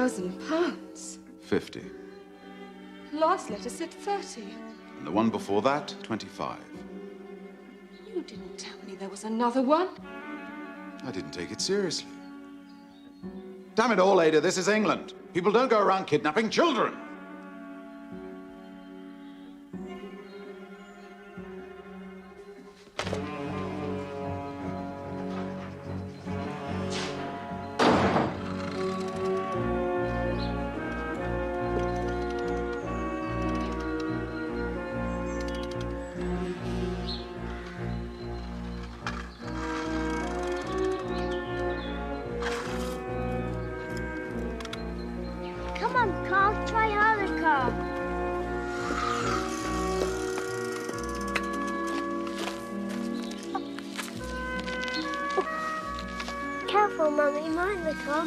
£50,000. 50. Last letter said 30. And the one before that, 25. You didn't tell me there was another one. I didn't take it seriously. Damn it all, Ada, this is England. People don't go around kidnapping children. Come on, Carl, try harder, Carl. Careful, Mummy, mind the car.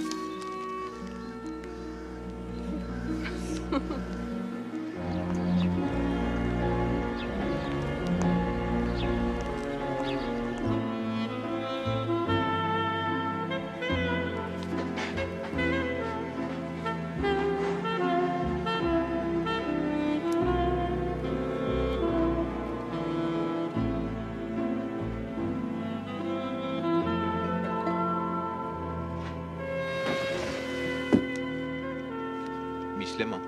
Miss Lemon.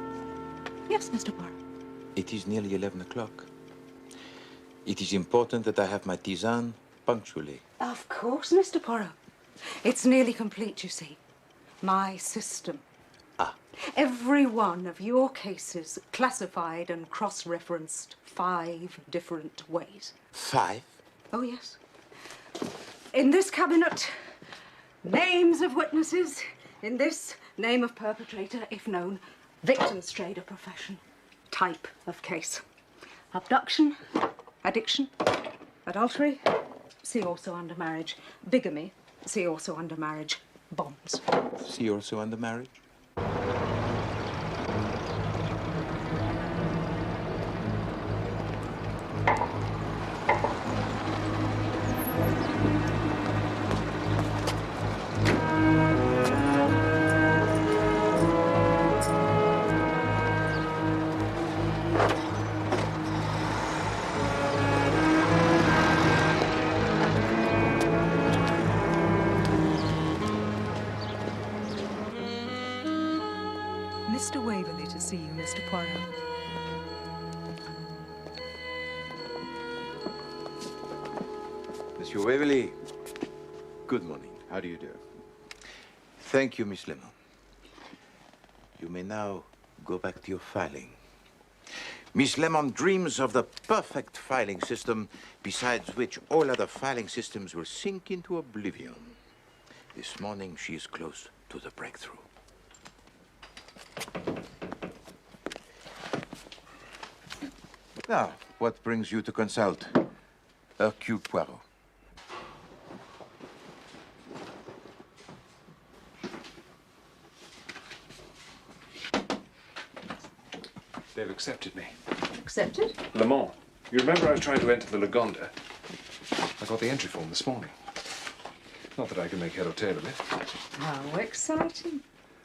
Yes, Mr. Poirot. It is nearly 11 o'clock. It is important that I have my tisane punctually. Of course, Mr. Poirot. It's nearly complete, you see. My system. Ah. Every one of your cases classified and cross-referenced 5 different ways. 5? Oh, yes. In this cabinet, names of witnesses. In this, name of perpetrator, if known. Victim's trade or profession. Type of case. Abduction, addiction, adultery, see also under marriage. Bigamy, see also under marriage. Bombs. See also under marriage? Mr. Waverly to see you, Mr. Poirot. Monsieur Waverly. Good morning. How do you do? Thank you, Miss Lemon. You may now go back to your filing. Miss Lemon dreams of the perfect filing system, besides which all other filing systems will sink into oblivion. This morning, she is close to the breakthrough. Now, what brings you to consult Hercule Poirot? They've accepted me. Accepted? Le Mans. You remember I was trying to enter the Lagonda? I got the entry form this morning. Not that I can make head or tail of it. How exciting.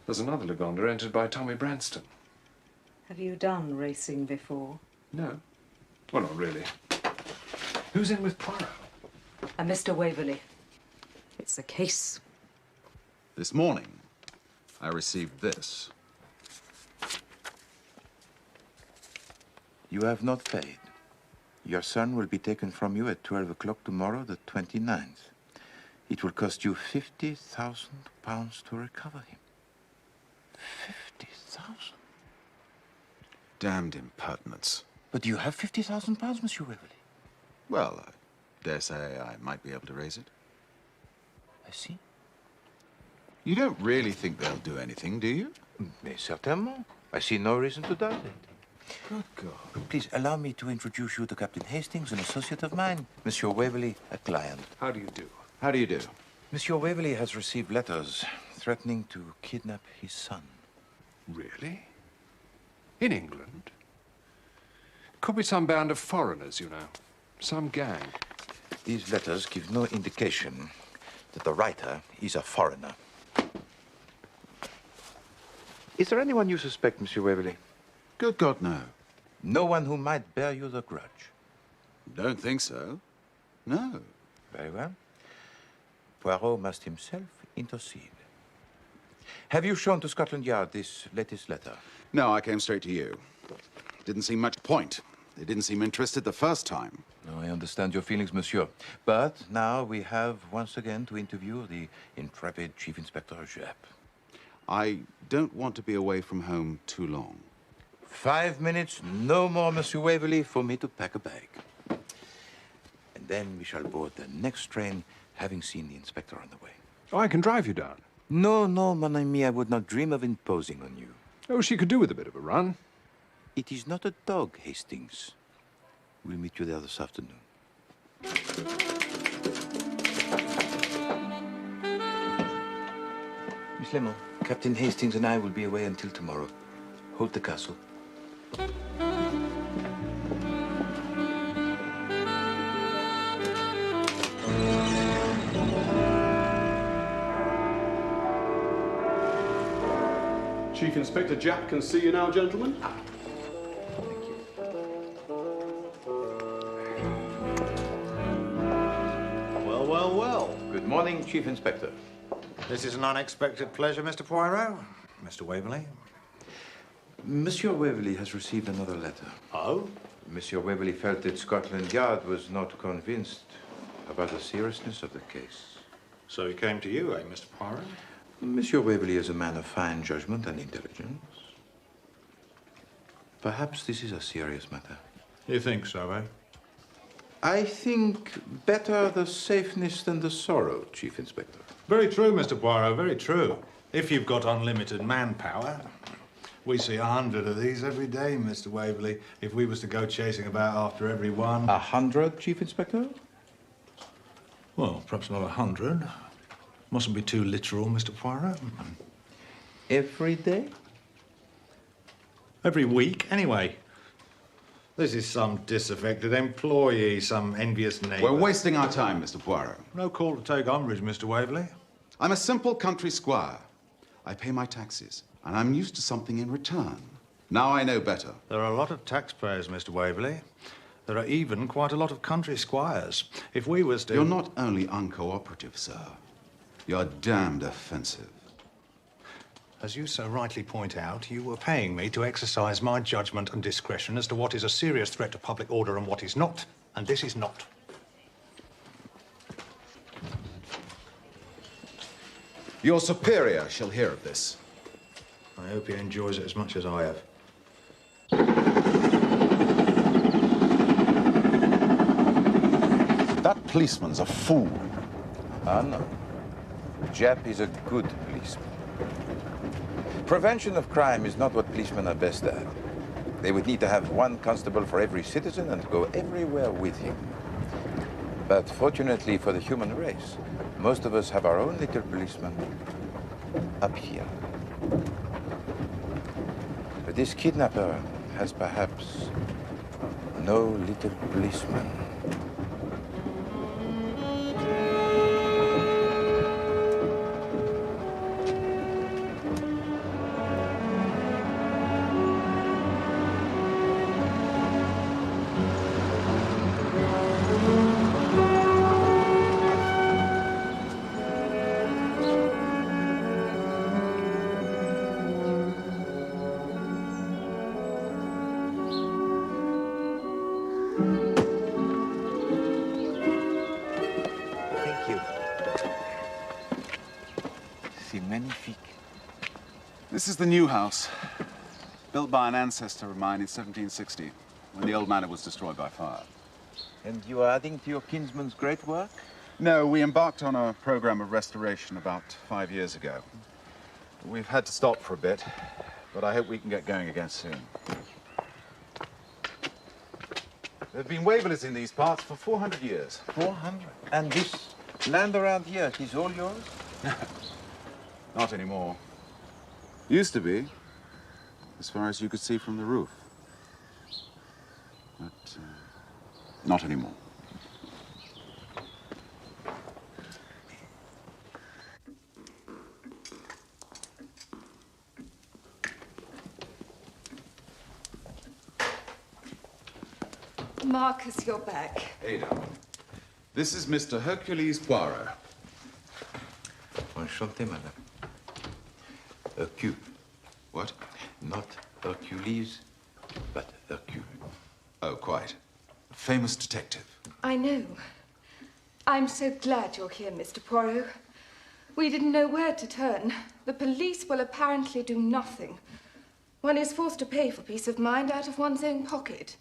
There's another Lagonda entered by Tommy Branston. Have you done racing before? No. Well, not really. Who's in with Poirot? And Mr. Waverly. It's a case. This morning, I received this. You have not paid. Your son will be taken from you at 12 o'clock tomorrow, the 29th. It will cost you £50,000 to recover him. 50,000? Damned impertinence. But you have £50,000, Monsieur Waverly. Well, I dare say I might be able to raise it. I see. You don't really think they'll do anything, do you? Mais certainement. I see no reason to doubt it. Good God. Please allow me to introduce you to Captain Hastings, an associate of mine. Monsieur Waverly, a client. How do you do? How do you do? Monsieur Waverly has received letters threatening to kidnap his son. Really? In England? Could be some band of foreigners, you know. Some gang. These letters give no indication that the writer is a foreigner. Is there anyone you suspect, Monsieur Waverly? Good God, no. No one who might bear you the grudge? Don't think so. No. Very well. Poirot must himself intercede. Have you shown to Scotland Yard this latest letter? No, I came straight to you. Didn't seem much point. They didn't seem interested the first time. No, I understand your feelings, monsieur. But now we have once again to interview the intrepid Chief Inspector Japp. I don't want to be away from home too long. 5 minutes, no more, Monsieur Waverly, for me to pack a bag. And then we shall board the next train, having seen the inspector on the way. Oh, I can drive you down. No, no, mon ami, I would not dream of imposing on you. Oh, she could do with a bit of a run. It is not a dog, Hastings. We'll meet you there this afternoon. Miss Lemon, Captain Hastings and I will be away until tomorrow. Hold the castle. Chief Inspector Japp can see you now, gentlemen. Well, well, well. Good morning, Chief Inspector. This is an unexpected pleasure, Mr. Poirot. Mr. Waverly. Monsieur Waverly has received another letter. Oh? Monsieur Waverly felt that Scotland Yard was not convinced about the seriousness of the case. So he came to you, eh, Mr. Poirot? Monsieur Waverly is a man of fine judgment and intelligence. Perhaps this is a serious matter. You think so, eh? I think better the safeness than the sorrow, Chief Inspector. Very true, Mr. Poirot, very true. If you've got unlimited manpower. We see 100 of these every day, Mr. Waverly. If we was to go chasing about after every one... 100, Chief Inspector? Well, perhaps not 100. Mustn't be too literal, Mr. Poirot. Every day? Every week, anyway. This is some disaffected employee, some envious neighbour. We're wasting our time, Mr. Poirot. No call to take umbrage, Mr. Waverly. I'm a simple country squire. I pay my taxes, and I'm used to something in return. Now I know better. There are a lot of taxpayers, Mr. Waverly. There are even quite a lot of country squires. If we was to... You're not only uncooperative, sir. You're damned offensive. As you so rightly point out, you were paying me to exercise my judgment and discretion as to what is a serious threat to public order and what is not, and this is not. Your superior shall hear of this. I hope he enjoys it as much as I have. That policeman's a fool. Ah, no. Japp is a good policeman. Prevention of crime is not what policemen are best at. They would need to have one constable for every citizen and go everywhere with him. But fortunately for the human race, most of us have our own little policeman up here. But this kidnapper has perhaps no little policeman. This is the new house, built by an ancestor of mine in 1760, when the old manor was destroyed by fire. And you are adding to your kinsman's great work? No, we embarked on a program of restoration about 5 years ago. We've had to stop for a bit, but I hope we can get going again soon. There have been Waverleys in these parts for 400 years. 400? And this land around here, it is all yours? Not anymore. Used to be, as far as you could see from the roof. But not anymore. Marcus, you're back. Ada, this is Mr. Hercules Poirot. Enchanté, madame. Hercule. What? Not Hercules, but Hercule. Oh, quite. Famous detective. I know. I'm so glad you're here, Mr. Poirot. We didn't know where to turn. The police will apparently do nothing. One is forced to pay for peace of mind out of one's own pocket.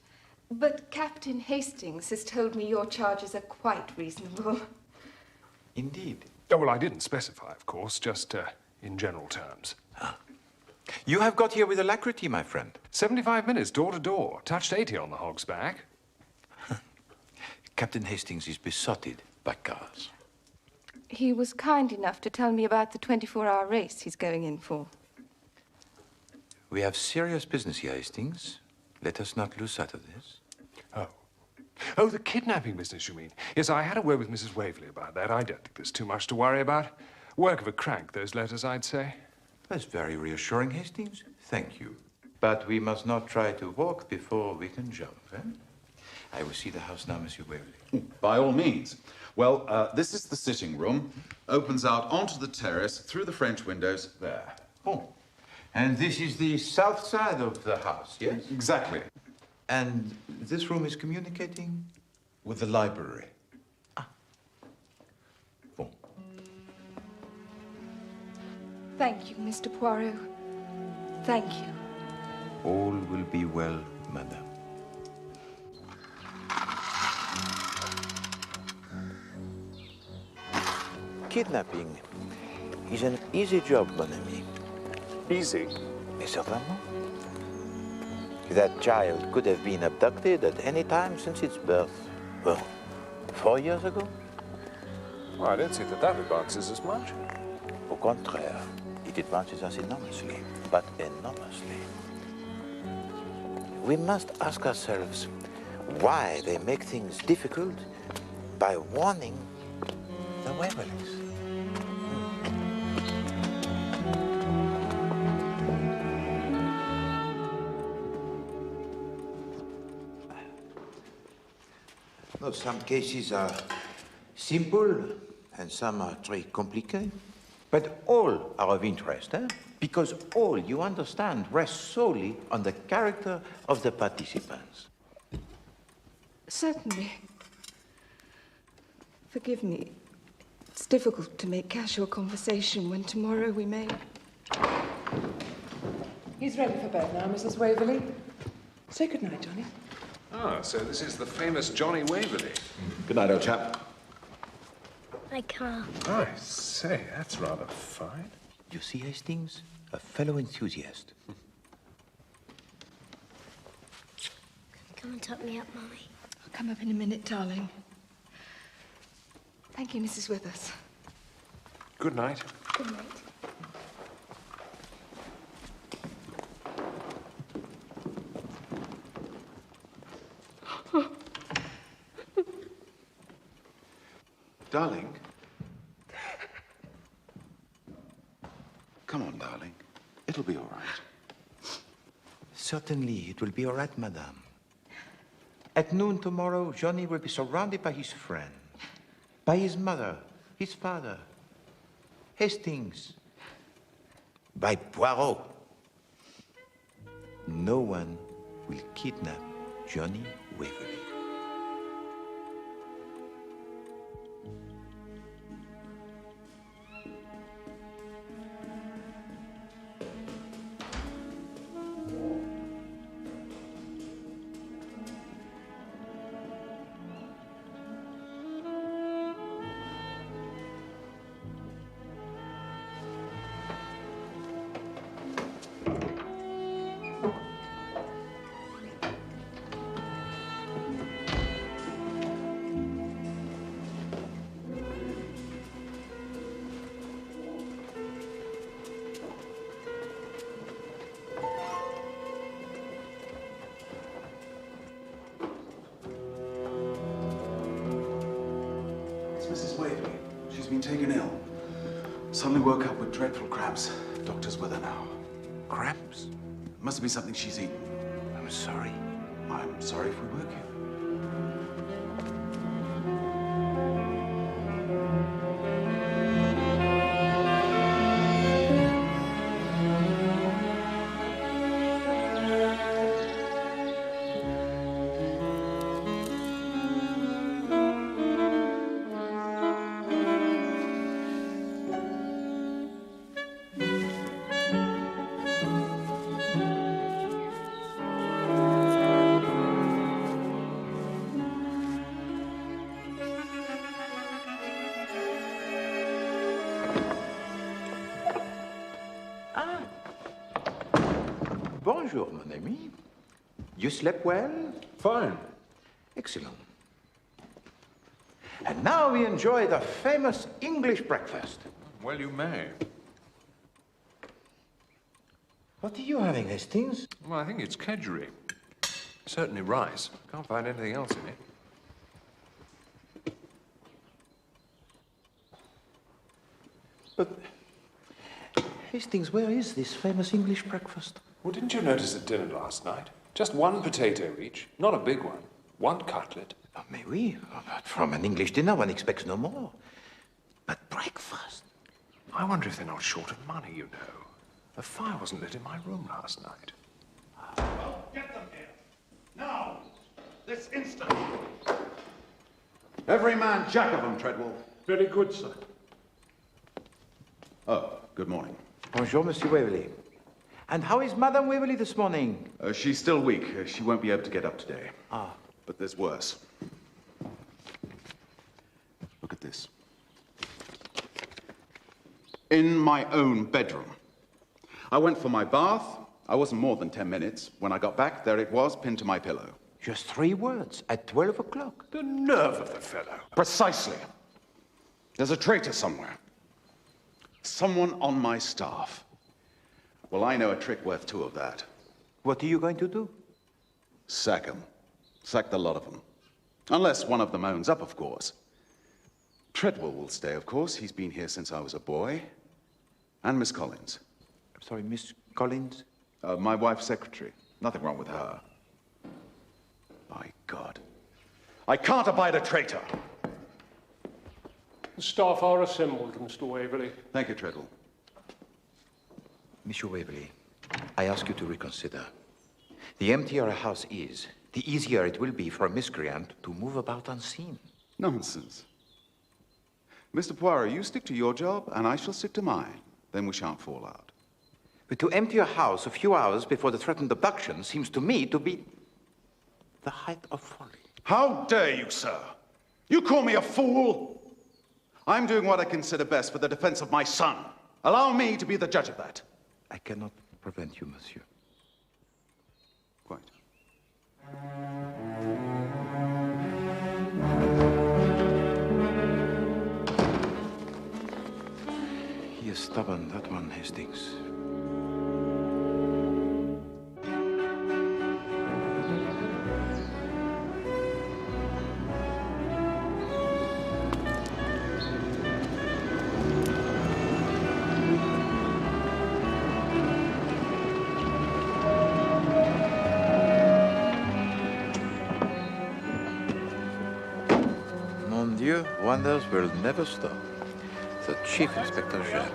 But Captain Hastings has told me your charges are quite reasonable. Indeed. Oh, well, I didn't specify, of course, just in general terms. You have got here with alacrity, my friend. 75 minutes, door to door. Touched 80 on the hog's back. Captain Hastings is besotted by cars. He was kind enough to tell me about the 24-hour race he's going in for. We have serious business here, Hastings. Let us not lose sight of this. Oh. Oh, the kidnapping business, you mean? Yes, I had a word with Mrs. Waverly about that. I don't think there's too much to worry about. Work of a crank, those letters, I'd say. That's very reassuring, Hastings. Thank you. But we must not try to walk before we can jump, eh? I will see the house now, Monsieur Waverly. By all means. Well, this is the sitting room. Opens out onto the terrace through the French windows there. Oh. And this is the south side of the house, yes? Exactly. And this room is communicating? With the library. Bon. Thank you, Mr. Poirot. Thank you. All will be well, madame. Kidnapping is an easy job, mon ami. Easy. Mais certainement. That child could have been abducted at any time since its birth. Well, 4 years ago? Well, I don't see that that advances as much. Au contraire, it advances us enormously, but enormously. We must ask ourselves why they make things difficult by warning the Waverlys. No, some cases are simple and some are very complicated. But all are of interest, eh? Because all, you understand, rests solely on the character of the participants. Certainly. Forgive me. It's difficult to make casual conversation when tomorrow we may... He's ready for bed now, Mrs. Waverly. Say goodnight, Johnny. Ah, so this is the famous Johnnie Waverly. Good night, old chap. My car. I say, that's rather fine. You see, Hastings? A fellow enthusiast. Come and tuck me up, Mummy. I'll come up in a minute, darling. Thank you, Mrs. Withers. Good night. Good night. Darling. Come on, darling. It'll be all right. Certainly, it will be all right, madame. At noon tomorrow, Johnny will be surrounded by his friend, by his mother, his father, Hastings, by Poirot. No one will kidnap Johnnie Waverly. Mrs. Waverly. She's been taken ill. Suddenly woke up with dreadful cramps. Doctor's with her now. Cramps? Must be something she's eaten. I'm sorry. I'm sorry if we woke you. Bonjour, mon ami. You slept well? Fine. Excellent. And now we enjoy the famous English breakfast. Well, you may. What are you having, Hastings? Well, I think it's kedgeree. Certainly rice. Can't find anything else in it. But, Hastings, where is this famous English breakfast? Well, didn't you notice at dinner last night? Just one potato each. Not a big one. One cutlet. Oh, mais oui, but from an English dinner one expects no more. But breakfast? I wonder if they're not short of money, you know. The fire wasn't lit in my room last night. Well, get them here. Now. This instant. Every man jack of them, Treadwell. Very good, sir. Oh, good morning. Bonjour, Monsieur Waverly. And how is Madame Waverly this morning? She's still weak. She won't be able to get up today. Ah. But there's worse. Look at this. In my own bedroom. I went for my bath. I wasn't more than 10 minutes. When I got back, there it was, pinned to my pillow. Just 3 words at 12 o'clock. The nerve of the fellow. Precisely. There's a traitor somewhere. Someone on my staff. Well, I know a trick worth 2 of that. What are you going to do? Sack 'em. Sack the lot of them. Unless one of them owns up, of course. Treadwell will stay, of course. He's been here since I was a boy. And Miss Collins. I'm sorry, Miss Collins? My wife's secretary. Nothing wrong with her. My God. I can't abide a traitor. The staff are assembled, Mr. Waverly. Thank you, Treadwell. Monsieur Waverly, I ask you to reconsider. The emptier a house is, the easier it will be for a miscreant to move about unseen. Nonsense. Mr. Poirot, you stick to your job, and I shall stick to mine. Then we shan't fall out. But to empty a house a few hours before the threatened abduction seems to me to be the height of folly. How dare you, sir? You call me a fool? I'm doing what I consider best for the defense of my son. Allow me to be the judge of that. I cannot prevent you, monsieur. Quite. He is stubborn, that one, Hastings. Mon Dieu, wonders will never stop. The Chief Inspector Jacques.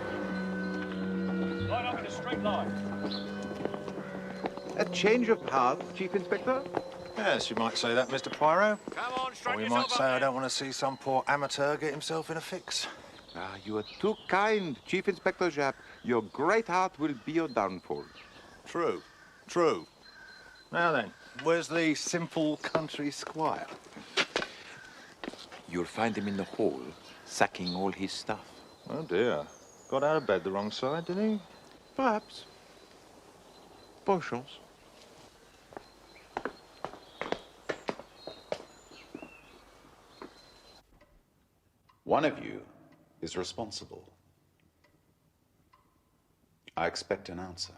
Line up in a straight line. A change of heart, Chief Inspector? Yes, you might say that, Mr. Poirot. Come on, Or straighten you might yourself say up, I man. don't want to see some poor amateur get himself in a fix. Ah, you are too kind, Chief Inspector Jacques. Your great heart will be your downfall. True, true. Now then, where's the simple country squire? You'll find him in the hall, sacking all his stuff. Oh dear. Got out of bed the wrong side, did he? Perhaps. Bonne chance. One of you is responsible. I expect an answer.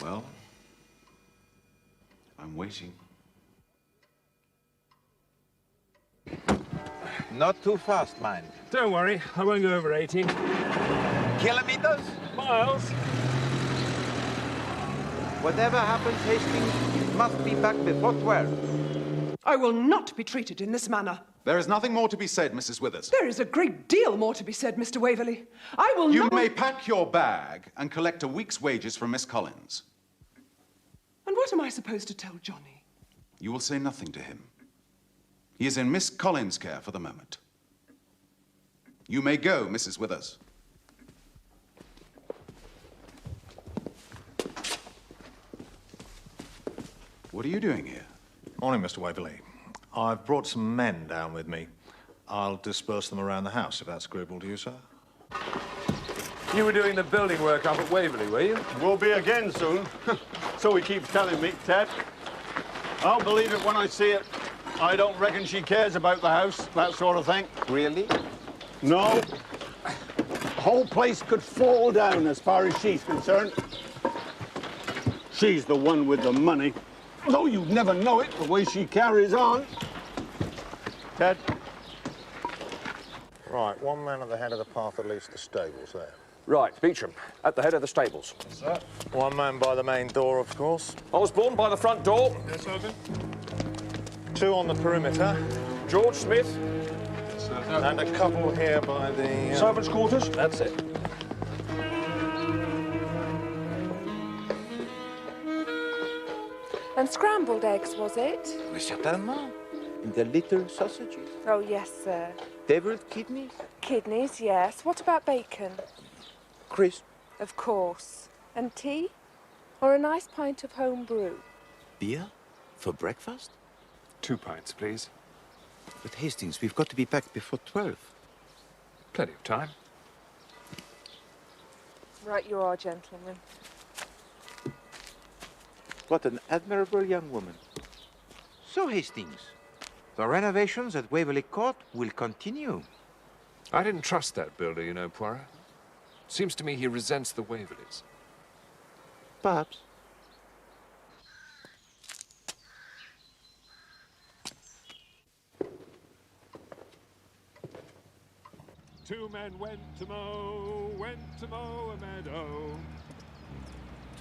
Well, I'm waiting. Not too fast, mind. Don't worry, I won't go over 18. Kilometers? Miles? Whatever happens, Hastings, you must be back before 12. I will not be treated in this manner. There is nothing more to be said, Mrs. Withers. There is a great deal more to be said, Mr. Waverly. I will You not... may pack your bag and collect a week's wages from Miss Collins. And what am I supposed to tell Johnny? You will say nothing to him. He is in Miss Collins' care for the moment. You may go, Mrs. Withers. What are you doing here? Morning, Mr. Waverly. I've brought some men down with me. I'll disperse them around the house, if that's agreeable to you, sir. You were doing the building work up at Waverly, were you? Will be again soon. So he keeps telling me, Ted. I'll believe it when I see it. I don't reckon she cares about the house, that sort of thing. Really? No. The whole place could fall down as far as she's concerned. She's the one with the money. Though you'd never know it, the way she carries on. Ted? Right, one man at the head of the path that leads to the stables there. Right, Beecham, at the head of the stables. Yes, sir. One man by the main door, of course. Osborne by the front door. Yes, Sergeant. Two on the perimeter. George Smith. Yes, sir. And a couple here by the... Servants' quarters. That's it. And scrambled eggs, was it? Oui, certainement. And the little sausages. Oh, yes, sir. Deviled kidneys. Kidneys, yes. What about bacon? Crisp. Of course. And tea? Or a nice pint of home brew? Beer? For breakfast? 2 pints, please. But Hastings, we've got to be back before 12. Plenty of time. Right you are, gentlemen. What an admirable young woman. So, Hastings, the renovations at Waverly Court will continue. I didn't trust that builder, you know, Poirot. Seems to me he resents the Waverleys. Perhaps. Two men went to mow a meadow.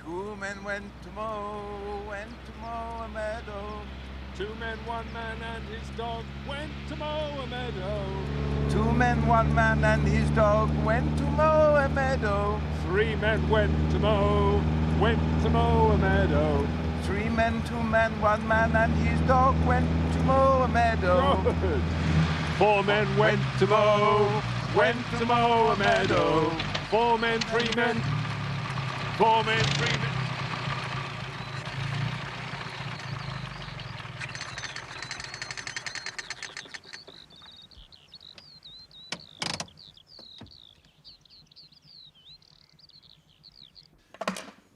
Two men went to mow a meadow. Two men, one man and his dog went to mow a meadow. Two men, one man and his dog went to mow a meadow. Three men went to mow a meadow. Three men, two men, one man and his dog went to mow a meadow. Good. Four men went to mow a meadow. Four men, three men. Four men, three men.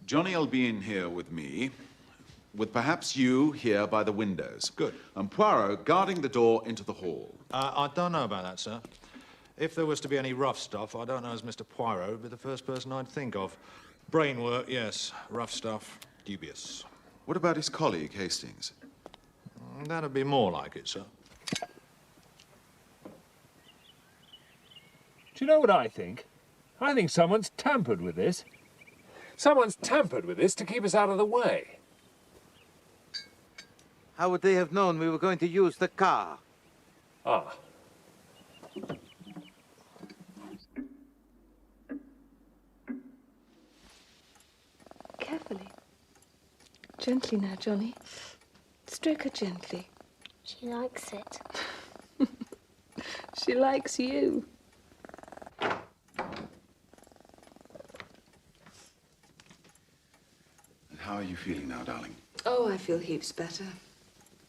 Johnny'll be in here with me, with perhaps you here by the windows. Good. And Poirot guarding the door into the hall. I don't know about that, sir. If there was to be any rough stuff, I don't know as Mr. Poirot would be the first person I'd think of. Brain work, yes. Rough stuff, dubious. What about his colleague, Hastings? That'd be more like it, sir. Do you know what I think? I think someone's tampered with this. Someone's tampered with this to keep us out of the way. How would they have known we were going to use the car? Ah. Carefully. Gently now, Johnny. Stroke her gently. She likes it. She likes you. And how are you feeling now, darling? Oh, I feel heaps better.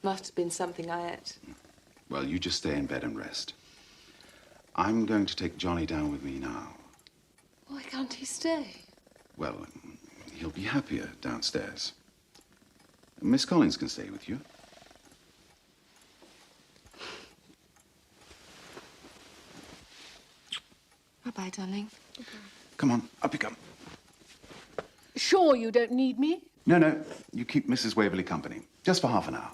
Must have been something I ate. Well, you just stay in bed and rest. I'm going to take Johnny down with me now. Why can't he stay? Well, he'll be happier downstairs. Miss Collins can stay with you. Bye-bye, darling. Come on, up you come. Sure you don't need me? No, you keep Mrs. Waverly company. Just for half an hour.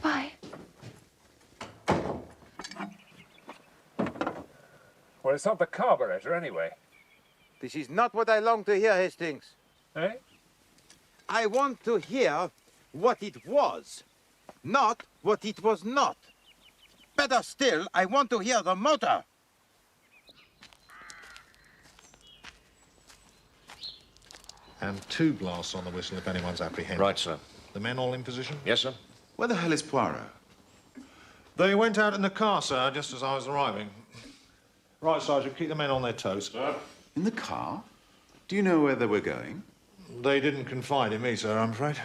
Bye. Well, it's not the carburetor, anyway. This is not what I long to hear, Hastings. Eh? I want to hear what it was, not what it was not. Better still, I want to hear the motor. And 2 blasts on the whistle if anyone's apprehended. Right, sir. The men all in position? Yes, sir. Where the hell is Poirot? They went out in the car, sir, just as I was arriving. Right, Sergeant, keep the men on their toes. Sir. In the car? Do you know where they were going? They didn't confide in me, sir, I'm afraid.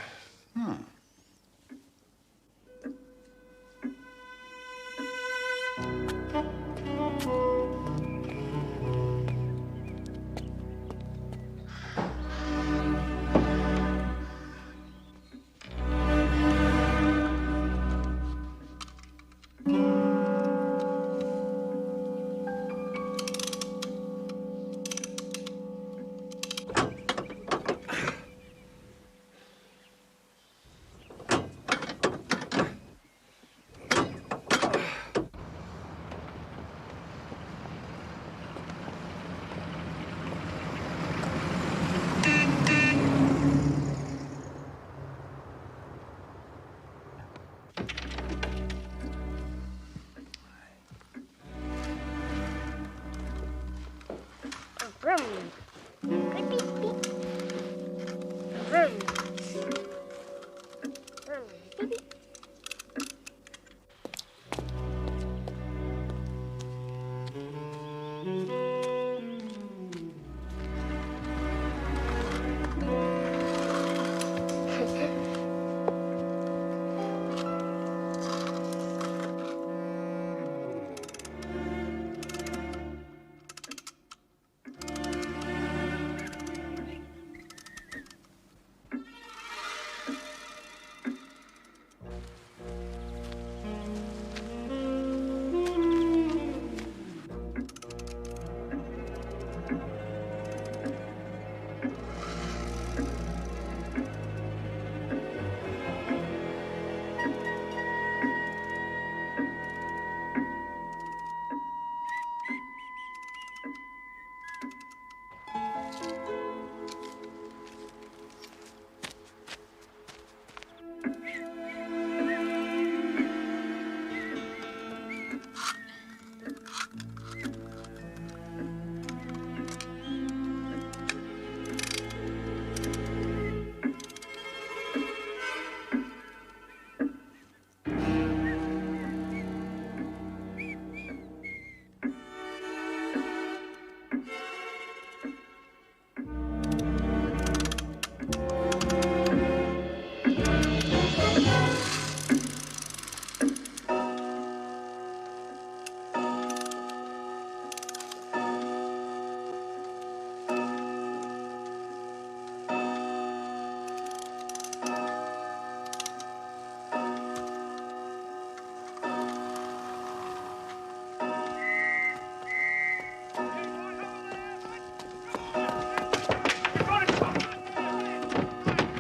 Vroom. Beep, beep, beep. Vroom. Vroom. Beep, beep.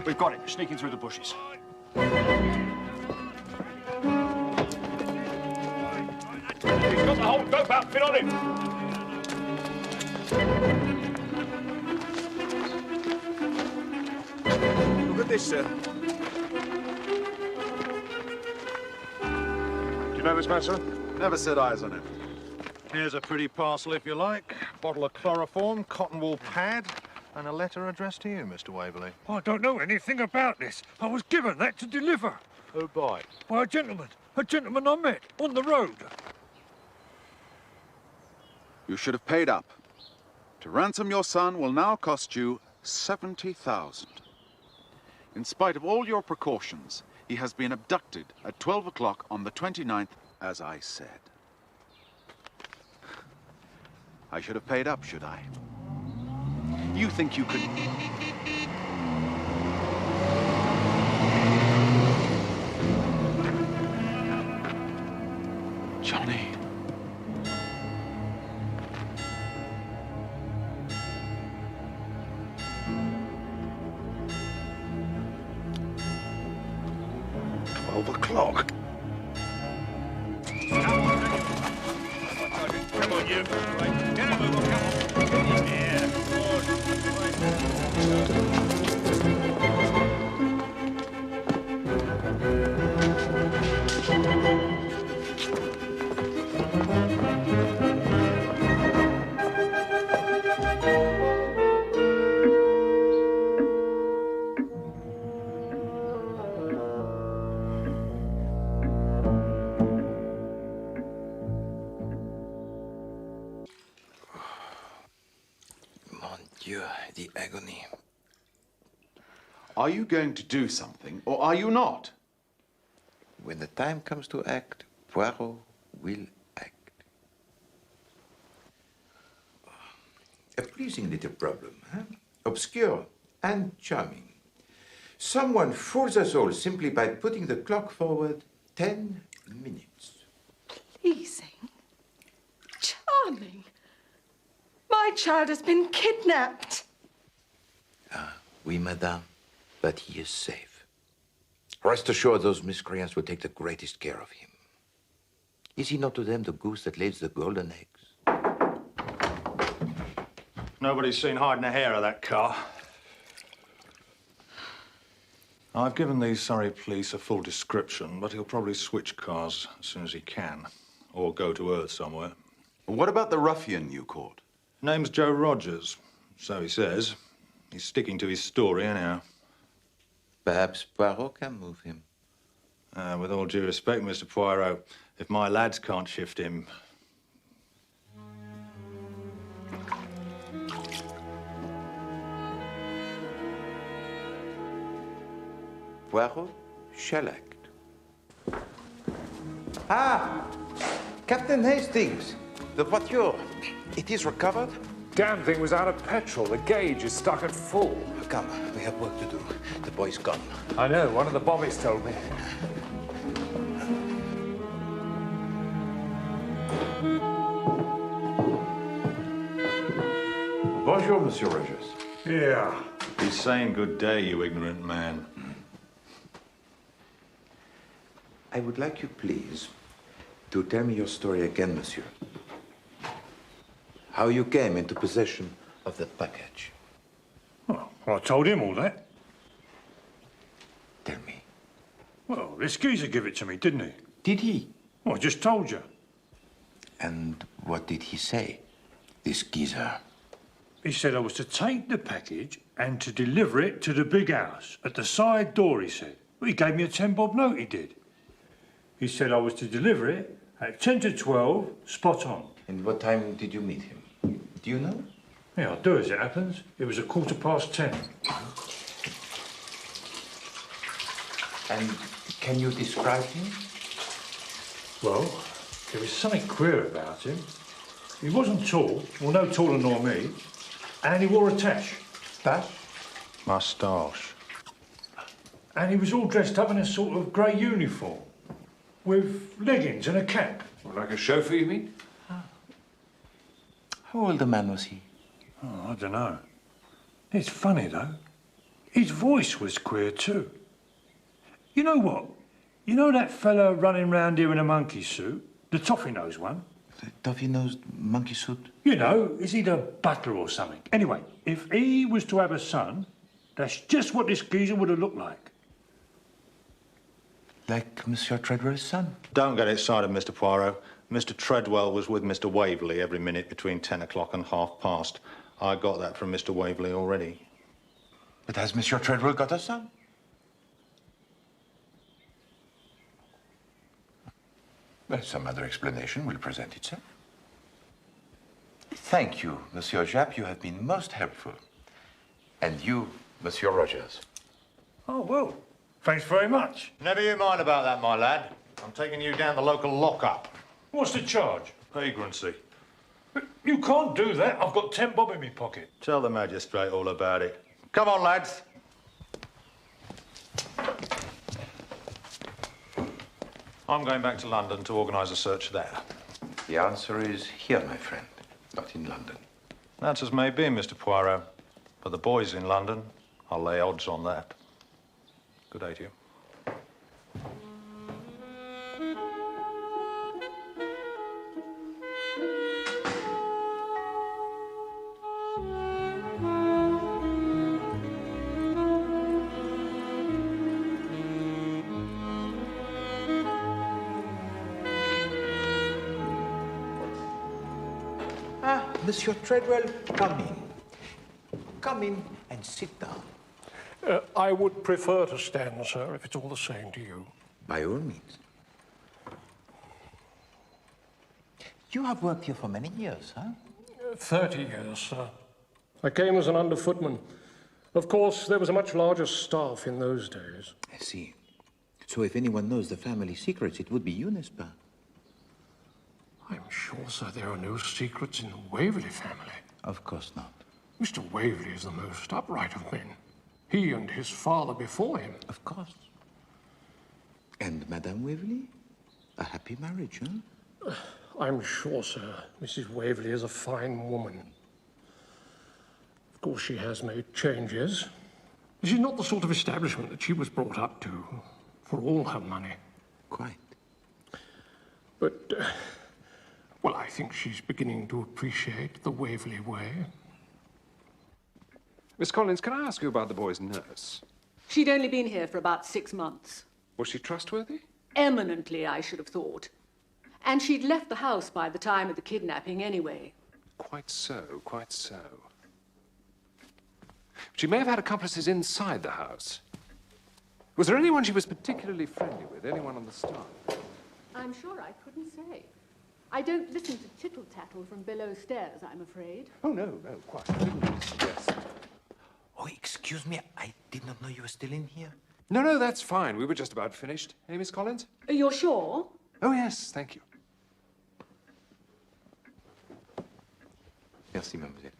We've got it. Sneaking through the bushes. He's got the whole dope outfit on him. Look at this, sir. Do you know this man, sir? Never set eyes on him. Here's a pretty parcel, if you like. Bottle of chloroform, cotton wool pad, and a letter addressed to you, Mr. Waverly. I don't know anything about this. I was given that to deliver. Who by? By a gentleman I met on the road. You should have paid up. To ransom your son will now cost you 70,000. In spite of all your precautions, he has been abducted at 12 o'clock on the 29th, as I said. I should have paid up, should I? You think you could... Johnny. O'clock. Come on, you. Right. Get over, come on. Get in here. The agony. Are you going to do something, or are you not? When the time comes to act, Poirot will act. A pleasing little problem, huh? Obscure and charming. Someone fools us all simply by putting the clock forward 10 minutes. Pleasing? Charming? My child has been kidnapped. Oui, madame, but he is safe. Rest assured those miscreants will take the greatest care of him. Is he not to them the goose that lays the golden eggs? Nobody's seen hiding a hair of that car. I've given the Surrey police a full description, but he'll probably switch cars as soon as he can, or go to Earth somewhere. What about the ruffian you caught? Name's Joe Rogers, so he says. He's sticking to his story anyhow. Perhaps Poirot can move him. With all due respect, Mr. Poirot, if my lads can't shift him... Poirot shall act. Ah! Captain Hastings, the voiture. It is recovered? Damn thing was out of petrol. The gauge is stuck at full. Come, we have work to do. The boy's gone. I know, one of the bobbies told me. Bonjour, Monsieur Rogers. Yeah. He's saying good day, you ignorant man. I would like you, please, to tell me your story again, monsieur. How you came into possession of that package. Well, I told him all that. Tell me. Well, this geezer gave it to me, didn't he? Did he? Well, I just told you. And what did he say, this geezer? He said I was to take the package and to deliver it to the big house. At the side door, he said. Well, he gave me a 10-bob note, he did. He said I was to deliver it at 10 to 12, spot on. And what time did you meet him? Do you know? Yeah, I do as it happens. It was 10:15. And can you describe him? Well, there was something queer about him. He wasn't tall, well, no taller nor me, and he wore a tash. Tash? Moustache. And he was all dressed up in a sort of grey uniform, with leggings and a cap. Like a chauffeur, you mean? How old a man was he? Oh, I don't know. It's funny, though. His voice was queer, too. You know what? You know that fella running round here in a monkey suit? The toffee-nosed one? The toffee-nosed monkey suit? You know, is he the butler or something? Anyway, if he was to have a son, that's just what this geezer would have looked like. Like Monsieur Treadwell's son? Don't get excited, Mr. Poirot. Mr. Treadwell was with Mr. Waverly every minute between 10 o'clock and 1:30. I got that from Mr. Waverly already. But has Monsieur Treadwell got a son? Well, some other explanation will present itself. Thank you, Monsieur Japp. You have been most helpful. And you, Monsieur Rogers. Oh, well, thanks very much. Never you mind about that, my lad. I'm taking you down the local lockup. What's the charge? Vagrancy. You can't do that. I've got 10 bob in my pocket. Tell the magistrate all about it. Come on, lads. I'm going back to London to organise a search there. The answer is here, my friend, not in London. That's as may be, Mr. Poirot. But the boy's in London. I'll lay odds on that. Good day to you. Monsieur Treadwell, come in. Come in and sit down. I would prefer to stand, sir, if it's all the same to you. By all means. You have worked here for many years, huh? 30 years, sir. I came as an underfootman. Of course, there was a much larger staff in those days. I see. So if anyone knows the family secrets, it would be you, n'est-ce pas? I'm sure, sir, there are no secrets in the Waverly family. Of course not. Mr. Waverly is the most upright of men. He and his father before him. Of course. And Madame Waverly? A happy marriage, huh? I'm sure, sir, Mrs. Waverly is a fine woman. Of course, she has made changes. This is not the sort of establishment that she was brought up to, for all her money. Quite. But, well, I think she's beginning to appreciate the Waverly way. Miss Collins, can I ask you about the boy's nurse? She'd only been here for about 6 months. Was she trustworthy? Eminently, I should have thought. And she'd left the house by the time of the kidnapping anyway. Quite so, quite so. She may have had accomplices inside the house. Was there anyone she was particularly friendly with? Anyone on the staff? I'm sure I couldn't say. I don't listen to tittle-tattle from below stairs, I'm afraid. Oh, no, quite. I didn't really suggest. Oh, excuse me, I did not know you were still in here. No, that's fine. We were just about finished. Eh, Miss Collins? You're sure? Oh, yes, thank you. Merci, mademoiselle.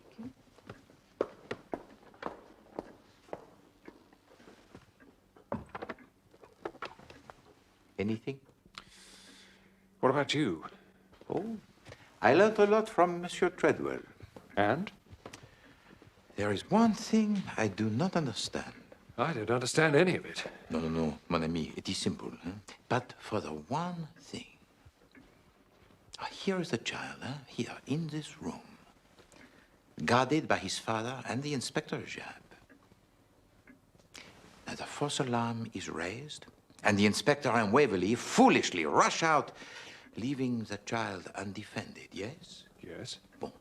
Anything? What about you? Oh, I learned a lot from Monsieur Treadwell. And? There is one thing I do not understand. I don't understand any of it. No, mon ami, it is simple. But for the one thing. Here is the child, here, in this room, guarded by his father and the Inspector Jab. Now, the false alarm is raised, and the Inspector and Waverly foolishly rush out, leaving the child undefended, yes? Yes. Bon.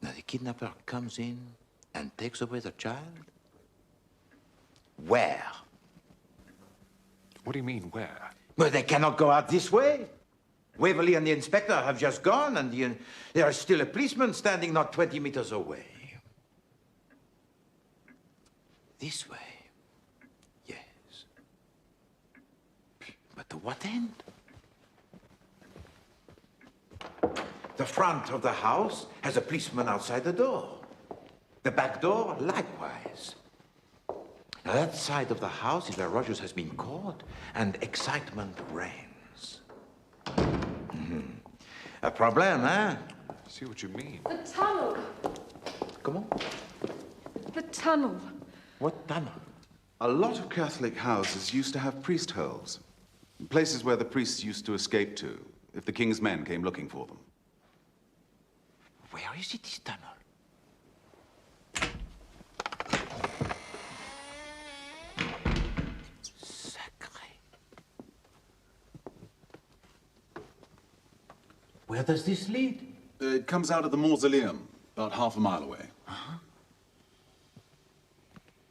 Now, the kidnapper comes in and takes away the child. Where? What do you mean, where? Well, they cannot go out this way. Waverly and the Inspector have just gone, and there is still a policeman standing not 20 meters away. This way. Yes. But to what end? The front of the house has a policeman outside the door. The back door, likewise. Now, that side of the house is where Rogers has been caught, and excitement reigns. A problem, huh? I see what you mean. The tunnel. Comment? The tunnel. What tunnel? A lot of Catholic houses used to have priest holes. Places where the priests used to escape to if the king's men came looking for them. Where is it, this tunnel? Where does this lead? It comes out of the mausoleum, about half a mile away.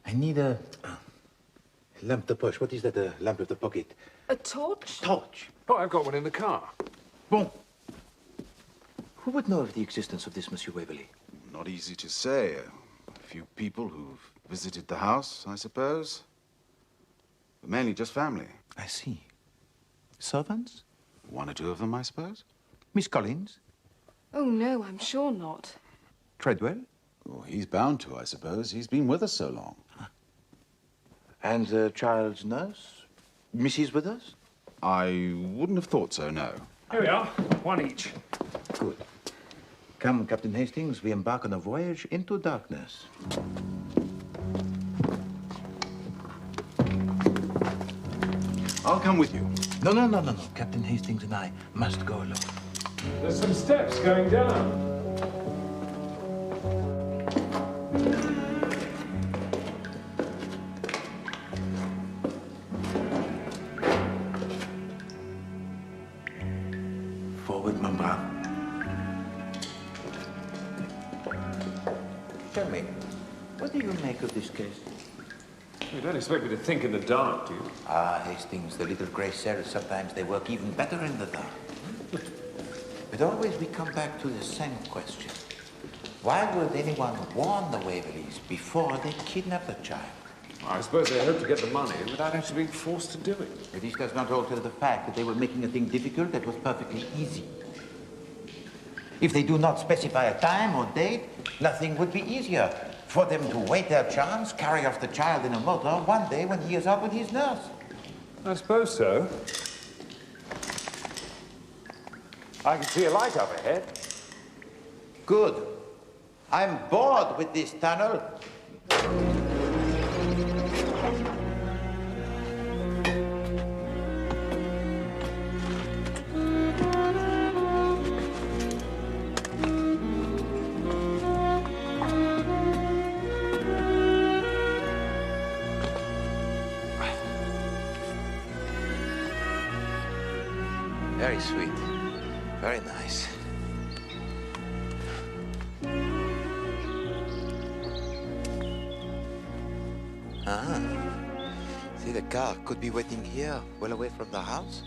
I need a lampe de poche. What is that, a lamp of the pocket? A torch? Torch. Oh, I've got one in the car. Bon. Who would know of the existence of this, Monsieur Waverly? Not easy to say. A few people who've visited the house, I suppose. But mainly just family. I see. Servants? One or two of them, I suppose. Miss Collins? Oh, no, I'm sure not. Treadwell? Oh, he's bound to, I suppose. He's been with us so long. And the child's nurse? Mrs. Withers? I wouldn't have thought so, no. Here we are, one each. Good. Come, Captain Hastings, we embark on a voyage into darkness. I'll come with you. No. Captain Hastings and I must go alone. There's some steps going down. Forward, mon brave. Tell me, what do you make of this case? You don't expect me to think in the dark, do you? Ah, Hastings, the little grey cells, sometimes they work even better in the dark. But always we come back to the same question. Why would anyone warn the Waverleys before they kidnap the child? I suppose they hope to get the money without actually being forced to do it. But this does not alter the fact that they were making a thing difficult that was perfectly easy. If they do not specify a time or date, nothing would be easier. For them to wait their chance, carry off the child in a motor one day when he is out with his nurse. I suppose so. I can see a light up ahead. Good. I'm bored with this tunnel. Very sweet. Very nice. Ah. See, the car could be waiting here, well away from the house.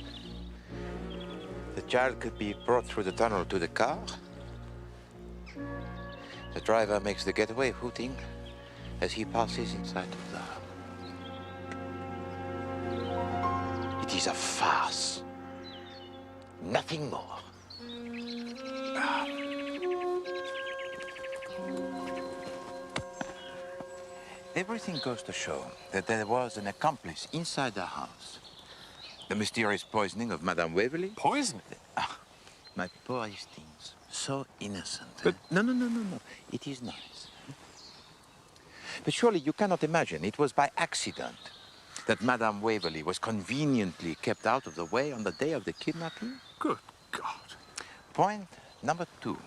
The child could be brought through the tunnel to the car. The driver makes the getaway, hooting as he passes inside of the house. It is a farce. Nothing more. Everything goes to show that there was an accomplice inside the house. The mysterious poisoning of Madame Waverly. Poisoning? My poor Hastings. So innocent. But no. It is nice. But surely you cannot imagine it was by accident that Madame Waverly was conveniently kept out of the way on the day of the kidnapping? Good God. Point number 2.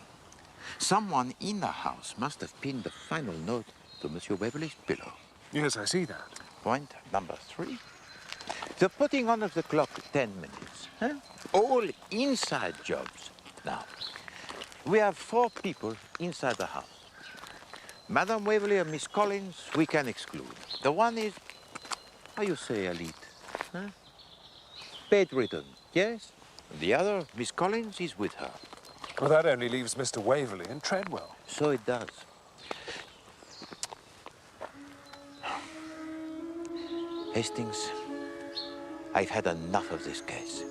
Someone in the house must have pinned the final note to Monsieur Waverly's pillow. Yes, I see that. Point number 3. The putting on of the clock 10 minutes. Huh? All inside jobs. Now, we have 4 people inside the house. Madame Waverly and Miss Collins, we can exclude. The one is, how you say, elite? Huh? Bedridden, yes? The other, Miss Collins, is with her. Well, that only leaves Mr. Waverly and Treadwell. So it does. Hastings, I've had enough of this case.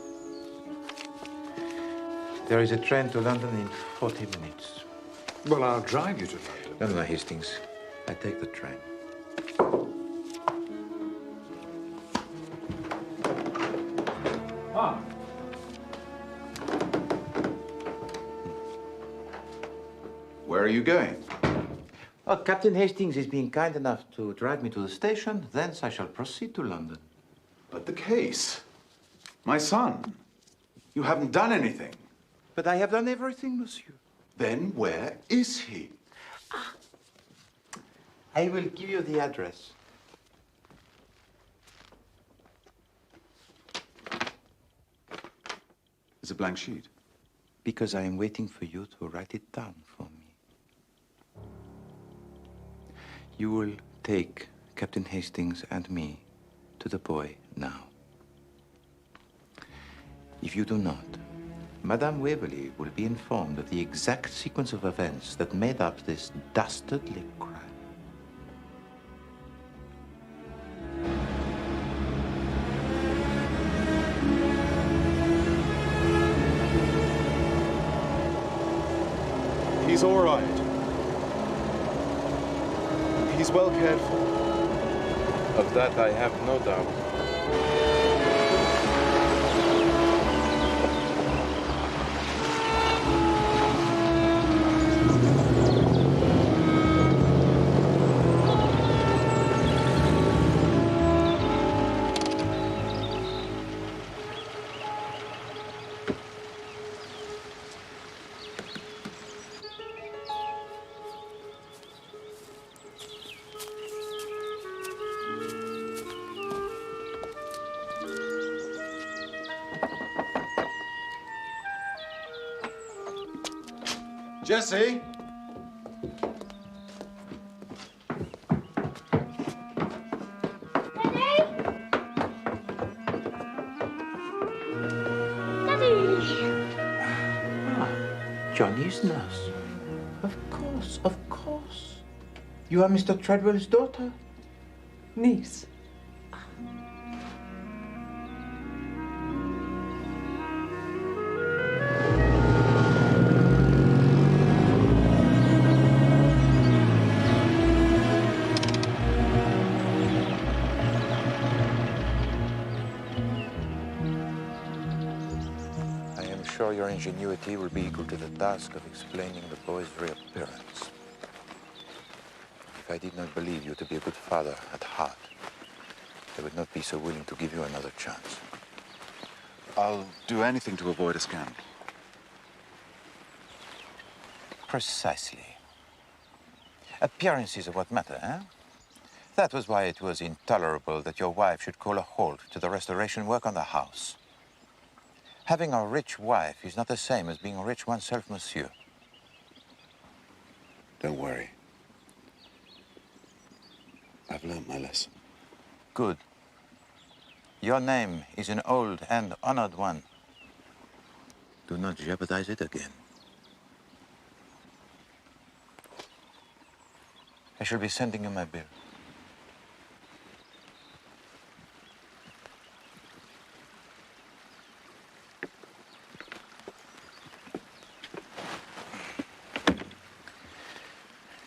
There is a train to London in 40 minutes. Well, I'll drive you to London. No, Hastings. I take the train. Ah. Where are you going? Oh, Captain Hastings is being kind enough to drive me to the station. Thence I shall proceed to London. But the case. My son. You haven't done anything. But I have done everything, monsieur. Then where is he? I will give you the address. It's a blank sheet. Because I am waiting for you to write it down for me. You will take Captain Hastings and me to the boy now. If you do not, Madame Waverly will be informed of the exact sequence of events that made up this dastardly crime. He's all right. He's well cared for. Of that I have no doubt. Jesse? Johnny's nurse. Of course. You are Mr. Treadwell's daughter? Niece. Your ingenuity will be equal to the task of explaining the boy's reappearance. If I did not believe you to be a good father at heart, I would not be so willing to give you another chance. I'll do anything to avoid a scandal. Precisely. Appearances are what matter, eh? That was why it was intolerable that your wife should call a halt to the restoration work on the house. Having a rich wife is not the same as being rich oneself, monsieur. Don't worry. I've learned my lesson. Good. Your name is an old and honored one. Do not jeopardize it again. I shall be sending you my bill.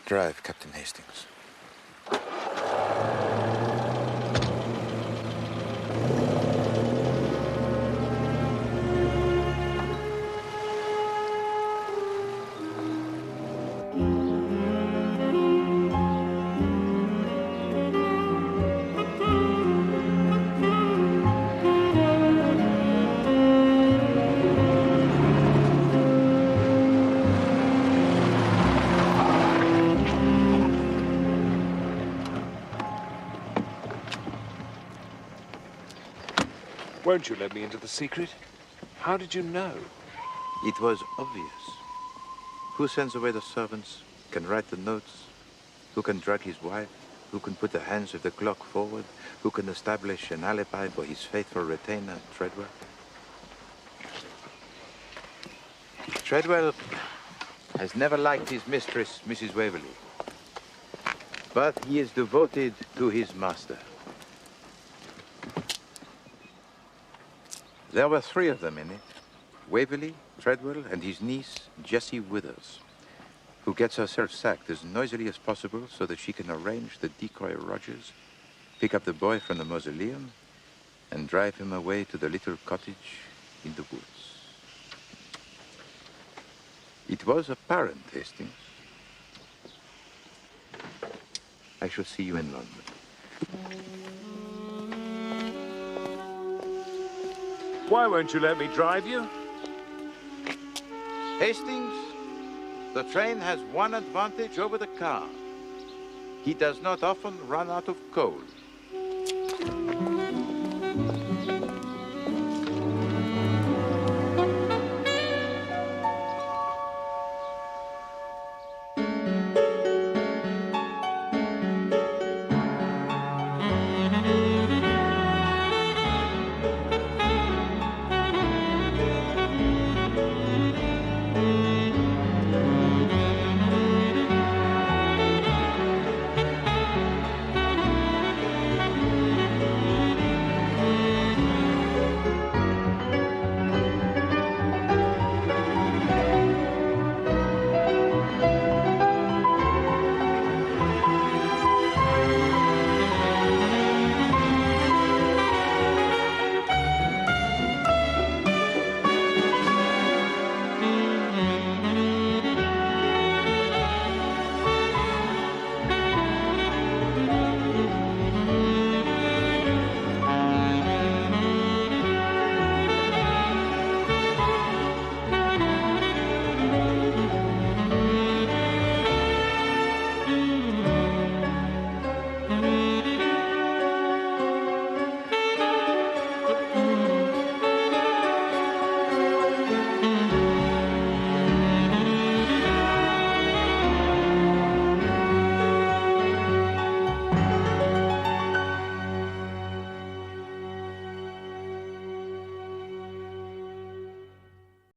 Drive, Captain Hastings. Won't you let me into the secret? How did you know? It was obvious. Who sends away the servants, can write the notes, who can drug his wife, who can put the hands of the clock forward, who can establish an alibi for his faithful retainer, Treadwell. Treadwell has never liked his mistress, Mrs. Waverly, but he is devoted to his master. There were 3 of them in it. Waverly, Treadwell, and his niece, Jessie Withers, who gets herself sacked as noisily as possible so that she can arrange the decoy Rogers, pick up the boy from the mausoleum, and drive him away to the little cottage in the woods. It was apparent, Hastings. I shall see you in London. Why won't you let me drive you? Hastings, the train has one advantage over the car. He does not often run out of coal.